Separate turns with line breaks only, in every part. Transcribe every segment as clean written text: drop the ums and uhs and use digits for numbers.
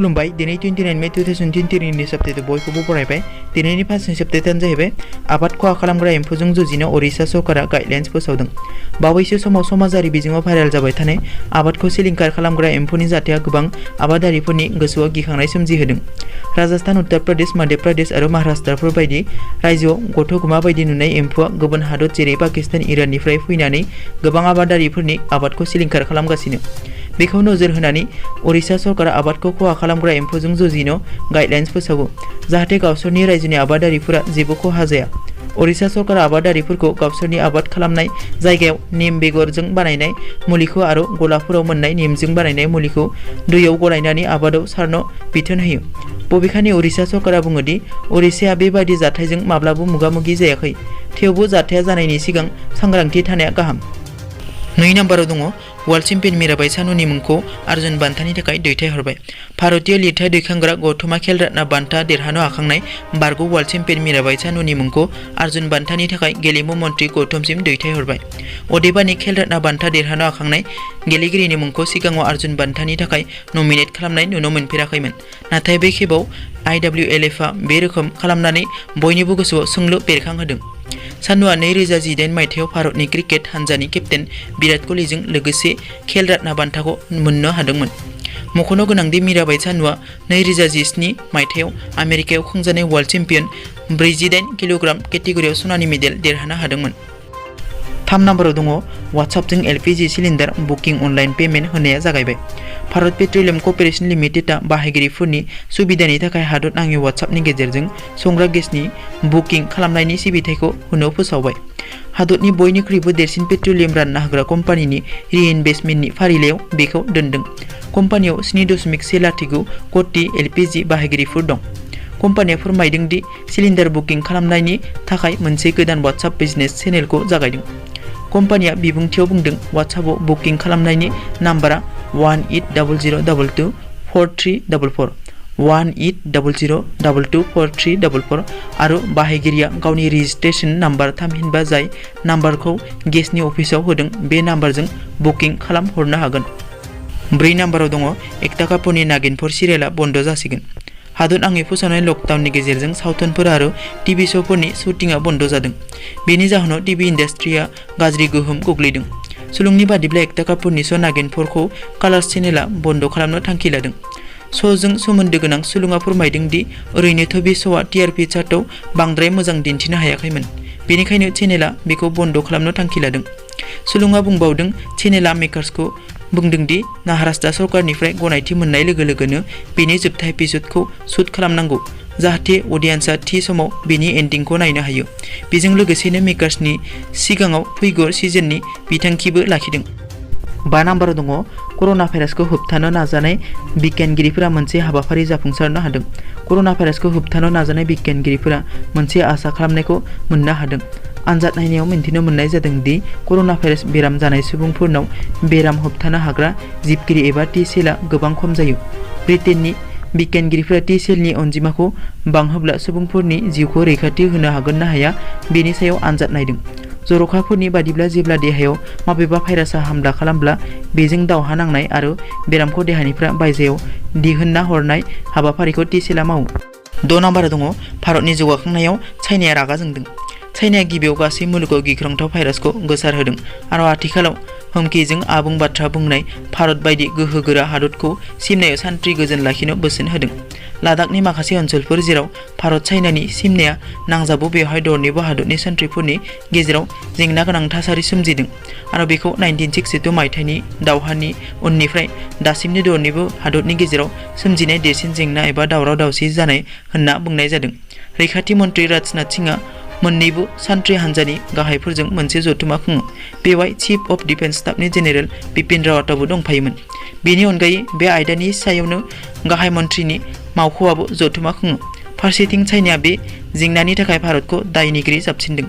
खुलुमबाय दिनै 29 मे 2023 नि सप्ताहयाव बयखौबो बरायबाय। दिनैनि फार्स्ट सप्ताहयानो जाहैबाय आबाद खहा खालामग्रा एम्फौजों जुजिनो ओडिशा सरकारा गाइडलाइन्स फोसावदों। बावैसो समाव समाजारि बिजोङाव भाइरेल जाबाय थानाय आबादखौ सिलिंखार खालामग्रा एम्फौनि जाथाया गोबां आबादारिफोरनि गोसोआव गिखांनाय सोमजिहोदों। राजस्थान, उत्तर प्रदेश, मध्य प्रदेश आरो महाराष्ट्रफोर बायदि रायजोआव गथ'गुमा बायदि नुनाय एम्फौआ गुबुन हादर जेरै पाकिस्तान, इराननिफ्राय फैनानै गोबां आबादारिफोरनि आबादखौ सिलिंखार खालामगासिनो। बेखौ नोजोर होनानै ओडिशा सरकारा आबादखौ खहा खालामग्रा एम्फौजों जुजिनो गाइडलाइन्स फोसावो, जाहाथे गावसोरनि रायजोनि आबादारिफोरा जेबो खहा जाया। ओडिशा सरकारा आबादारिफोरखौ गावसोरनि आबाद खालामनाय जायगायाव निम बेगरजों बानायनाय मुलिखौ आरो गलाफोराव मोननाय निमजों बानायनाय मुलिखौ दैयाव गलायनानै आबादाव सारनो बिथोन होयो। बबेखानि ओडिशा सरकारा बुङो दि ओडिशाया बेबादि जाथायजों माब्लाबा मोगा-मोगि जायाखै, थेवबो जाथाया जानायनि सिगां सांग्रांथि थानाया गाहाम। 2 नम्बराव दङ वर्ल्ड चेम्पियन मीराबाई चानूनि मुंखौ अर्जुन बान्थानि थाखाय दैथायहरबाय। भारतीय लिरथाय दैखांग्रा गौतमा खेल रत्न बान्था देरहानो हाखांनाय बारग' वर्ल्ड चेम्पियन मीराबाई चानूनि मुंखौ अर्जुन बान्थानि थाखाय गेलेमु मन्थ्रि गौतमसिम दैथायहरबाय। अदेबानि खेल रत्न बान्था देरहानो हाखांनाय गेलेगिरिनि मुंखौ सिगाङाव अर्जुन बान्थानि थाखाय नमिनेट खालामनाय नुनो मोनफेराखैमोन, नाथाय बे खेबाव IWLFआ बे रोखोम खालामनानै बयनिबो गोसोआव सोंलु बेरखांहोदों। चानूआ 2018 मायथाइयाव भारतनि क्रिकेट हानजानि केप्टेन विराट कोहलीजों लोगोसे खेल रत्न बान्थाखौ मोननो हादोंमोन। मख'नो गोनांदि मीराबाई चानूआ 2017 मायथाइयाव आमेरिकायाव खुंजानाय वर्ल्ड चेम्पियन 48 किल'ग्राम केटेगरियाव सनानि मेडेल देरहानो हादोंमोन। 3 नम्बराव दङ WhatsAppजों LPG cylinder booking online payment होनाया जागायबाय। भारत पेट्रलियम कर्परेशन लिमिटेडआ बाहायगिरिफोरनि सुबिदानि थाखाय हादरनाङै WhatsAppनि गेजेरजों संग्रा गेसनि बुकिं खालामनायनि सिबिथायखौ होनो फोसावबाय। हादरनि बयनिख्रुइबो देरसिन पेट्रलियम रानना होग्रा कम्पानिनि रिइनभेस्टमेन्टनि फारिलाइयाव बेखौ दोनदों। कम्पानियाव 7.1 कोटि LPG बाहायगिरिफोर दं। कम्पानिया फोरमायदों दि सिलिन्डार बुकिं खालामनायनि थाखाय मोनसे गोदान WhatsApp बिजनेस चेनेलखौ जागायदों। कम्पानिया बिबुंथियाव बुंदों WhatsAppआव बुकिं खालामनायनि नाम्बारा 1800224344 1800224344 आरो बाहायगिरिया गावनि रेजिस्ट्रेशन नाम्बार थामहिनबा जाय नाम्बारखौ गेसनि अफिसाव होदों बे नाम्बारजों बुकिं खालामहरनो हागोन। 4 नम्बराव दङ एकता कापुरनि नागिनफोर सिरियालआ बन्द जासिगोन। हादरनाङै फोसावनाय लकडाउननि गेजेरजों सावथुनफोर आरो टिभि श'फोरनि शुटिंआ बन्द जादों। बेनि जाहोनाव टिभि इन्डास्ट्रिया गाज्रि गोहोम गोग्लैदों। सुलुंनि बादिब्ला एकता कापुरनि श' नागिनफोरखौ कालार्स चेनेलआ बन्द खालामनो थांखि लादों। श'जों सोमोन्दो गोनां सुलुङा फोरमायदों दि ओरैनोथ' बे श'आ TRP चार्टआव बांद्राय मोजां दिन्थिनो हायाखैमोन, बेनिखायनो चेनेलआ बेखौ बन्द खालामनो थांखि लादों। सुलुङा बुंबावदों चेनेलआ मेकार्सखौ बुंदों दि महाराष्ट्र सरकारनिफ्राय गनायथि मोननाय लोगो लोगोनो बेनि जोबथा एपिसडखौ शुट खालामनांगौ, जाहाथे अडियेन्सआ थि समाव बेनि एन्डिंखौ नायनो हायो। बेजों लोगोसेनो मेकार्सनि सिगाङाव फैगौ सिजननि बिथांखिबो लाखिदों। 5 नम्बराव दङ कर'ना भाइरासखौ होबथानो नाजानाय बिगियानगिरिफोरा मोनसे हाबाफारि जाफुंसारनो हादों। कर'ना भाइरासखौ होबथानो नाजानाय बिगियानगिरिफोरा मोनसे आसा खालामनायखौ मोननो हादों। आनजाद नायनायाव मिन्थिनो मोननाय जादों दि कर'ना भाइरास बेराम जानाय सुबुंफोरनाव बेराम होबथानो हाग्रा जिबख्रि एबा T सेलआ गोबां खम जायो। ब्रिटेननि बिगियानगिरिफोरा T सेलनि अनजिमाखौ बांहोब्ला सुबुंफोरनि जिउखौ रैखाथि होनो हागोन ना हाया बेनि सायाव आनजाद नायदों। जर'खाफोरनि बादिब्ला जेब्ला देहायाव माबेबा भाइरासआ हामला खालामब्ला बेजों दावहा नांनाय आरो बेरामखौ देहानिफ्राय बायजोआव दिहुनना हरनाय हाबाफारिखौ T सेलआ मावो। 6 नम्बराव दङ भारतनि जौगाखांनायाव चाइनाया रागा जोंदों। चाइनाया गिबियाव गासै मुलुगाव गिख्रंथाव भाइरासखौ गोसारहोदों आरो आथिखालाव हुमखिजों आबुं बाथ्रा बुंनाय भारत बायदि गोहोगोरा हादरखौ सिमनायाव सान्थि गोजोन लाखिनो बोसोन होदों। लादाखनि माखासे ओनसोलफोर जेराव भारत चाइनानि सिमनाया नांजाबो बेवहाय दरनैबो हादरनि सान्थ्रिफोरनि गेजेराव जेंना गोनां थासारि सोमजिदों आरो बेखौ 1962 मायथाइनि दावहानि उननिफ्राय दासिमनि दरनैबो हादरनि गेजेराव सोमजिनाय देरसिन जेंना एबा दावराव दावसि जानाय होनना बुंनाय जादों। रैखाथि मन्थ्रि राजनाथ सिंहआ मोन्नैबो सान्थ्रि हान्जानि गाहायफोरजों मोनसे जथुमा खुङो। बेवहाय चिफ अफ डिफेन्स स्टाफनि जेनेरेल बिपिन रावतआबो दंफायोमोन। बेनि अनगायै बे आयदानि सायावनो गाहाय मन्थ्रिनि मावख'आबो जथुमा खुङो। फारसेथिं चाइनाया बे जेंनानि थाखाय भारतखौ दायनिगिरि जाबसिनदों।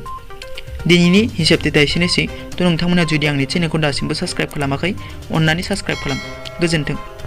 दिनैनि हिसाबथिया एसेनोसै। नोंथांमोना जुदि आंनि चेनेलखौ दासिमबो साबस्क्राइब खालामाखै, अन्नानै साबस्क्राइब खालाम। गोजोन्थों।